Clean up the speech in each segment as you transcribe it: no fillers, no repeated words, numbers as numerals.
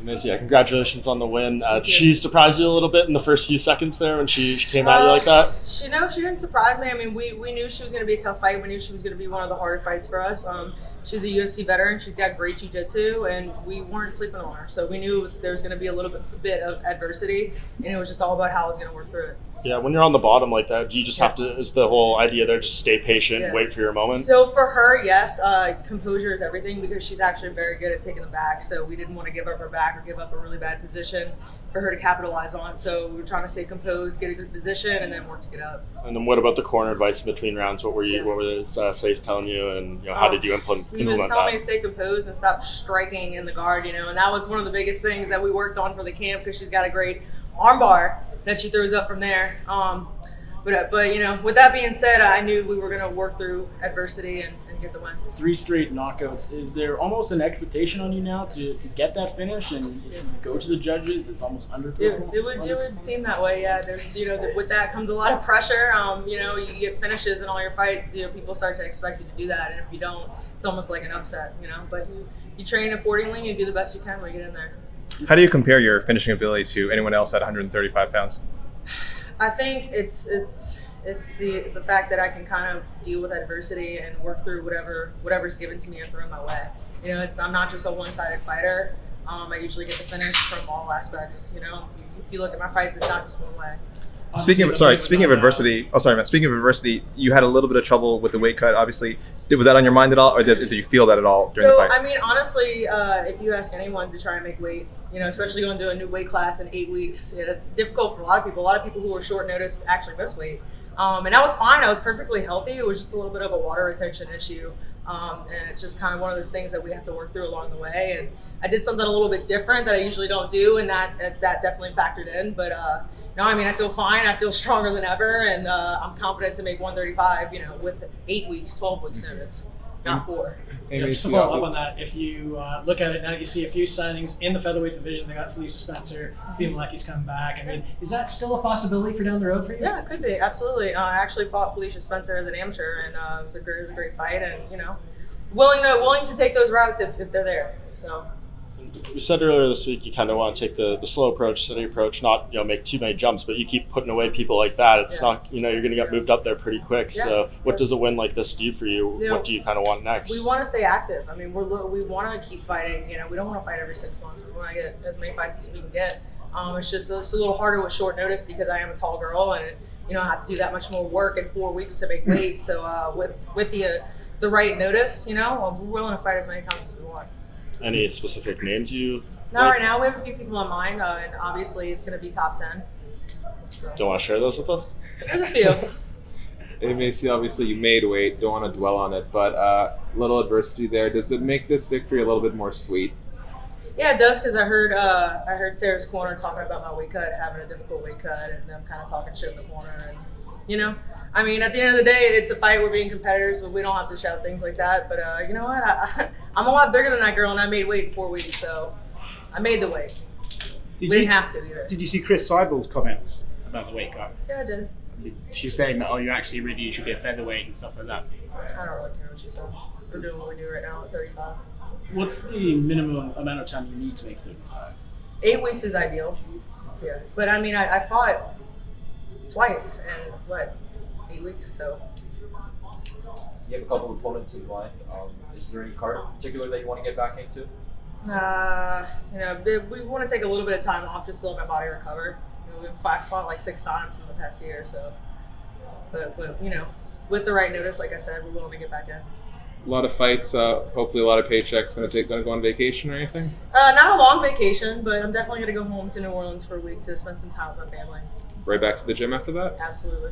Macy, congratulations on the win. She surprised you a little bit in the first few seconds there when she came at you like that? She didn't surprise me. I mean, we knew she was going to be a tough fight. We knew she was going to be one of the harder fights for us. She's a UFC veteran. She's got great jiu-jitsu, and we weren't sleeping on her. So we knew there was going to be a little bit of adversity, and it was just all about how I was going to work through it. Yeah, when you're on the bottom like that, do you just have to, is the whole idea there just stay patient, wait for your moment? So for her, yes, composure is everything because she's actually very good at taking the back. So we didn't want to give up her back or give up a really bad position for her to capitalize on. So we were trying to stay composed, get a good position, and then work to get up. And then what about the corner advice in between rounds? What was Safe telling you, and how did you implement that? He was telling me to stay composed and stop striking in the guard, and that was one of the biggest things that we worked on for the camp because she's got a great arm bar that she throws up from there. But with that being said, I knew we were going to work through adversity and get the win. 3 straight knockouts. Is there almost an expectation on you now to get that finish? And if you go to the judges, it's almost underperformed? It would seem that way, yeah. There's, with that comes a lot of pressure. You get finishes in all your fights. People start to expect you to do that, and if you don't, it's almost like an upset. But you train accordingly and you do the best you can when you get in there. How do you compare your finishing ability to anyone else at 135 pounds? I think it's the fact that I can kind of deal with adversity and work through whatever's given to me and thrown my way. I'm not just a one-sided fighter. I usually get the finish from all aspects. If you look at my fights, it's not just one way. Speaking of adversity, Speaking of adversity, you had a little bit of trouble with the weight cut. Obviously, was that on your mind at all, or did you feel that at all during the fight? I mean, honestly, if you ask anyone to try and make weight, especially going to a new weight class in 8 weeks, it's difficult for a lot of people. A lot of people who were short notice actually miss weight, and that was fine. I was perfectly healthy. It was just a little bit of a water retention issue, and it's just kind of one of those things that we have to work through along the way. And I did something a little bit different that I usually don't do, and that definitely factored in. But no, I mean, I feel fine. I feel stronger than ever, and I'm confident to make 135, with 8 weeks, 12 weeks notice, not 4. Just to follow up on that, if you look at it now, you see a few signings in the featherweight division. They got Felicia Spencer, Bimalecki's coming back. I mean, is that still a possibility for down the road for you? Yeah, it could be, absolutely. I actually fought Felicia Spencer as an amateur, and it was a great fight, and willing to take those routes if they're there. So. You said earlier this week you kind of want to take the slow approach, steady approach, not make too many jumps, but you keep putting away people like that. It's not, you're going to get moved up there pretty quick. So what does a win like this do for you? What do you kind of want next? We want to stay active. I mean, we want to keep fighting. We don't want to fight every 6 months. We want to get as many fights as we can get. It's a little harder with short notice because I am a tall girl, and I have to do that much more work in 4 weeks to make weight. So with the right notice, we're willing to fight as many times as we want. Any specific names you? Not right now. We have a few people in mind, and obviously it's going to be top 10. So. Don't want to share those with us? There's a few. Hey Macy, obviously you made weight. Don't want to dwell on it, but little adversity there. Does it make this victory a little bit more sweet? Yeah, it does, because I heard Sarah's Corner talking about my weight cut, having a difficult weight cut, and them kind of talking shit in the corner, and I mean, at the end of the day, it's a fight. We're being competitors, but we don't have to shout things like that. But you know what? I'm a lot bigger than that girl, and I made weight in 4 weeks, so I made the weight. We didn't have to either. Did you see Cris Cyborg's comments about the weight cut? Yeah, I did. She was saying that, you should be a featherweight and stuff like that. I don't really care what she says. We're doing what we do right now at 35. What's the minimum amount of time you need to make 35? 8 weeks is ideal. Yeah, but I mean, I fought twice, and 8 weeks, so. You have a couple of opponents in mind. Is there any card in particular that you want to get back into? We want to take a little bit of time off just to let my body recover. We've fought like 6 times in the past year, so. But with the right notice, like I said, we're willing to get back in. A lot of fights, hopefully a lot of paychecks. Going to go on vacation or anything? Not a long vacation, but I'm definitely going to go home to New Orleans for a week to spend some time with my family. Right back to the gym after that? Absolutely.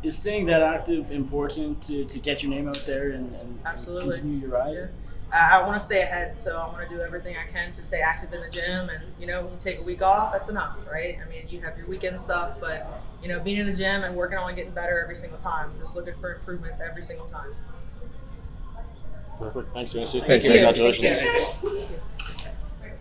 Is staying that active important to get your name out there and Absolutely. Continue your rise? Yeah. I want to stay ahead, so I want to do everything I can to stay active in the gym. And, when you take a week off, that's enough, right? I mean, you have your weekend stuff, but, being in the gym and working on getting better every single time, just looking for improvements every single time. Perfect. Thanks, Macy. Thank you. Congratulations. Thank you.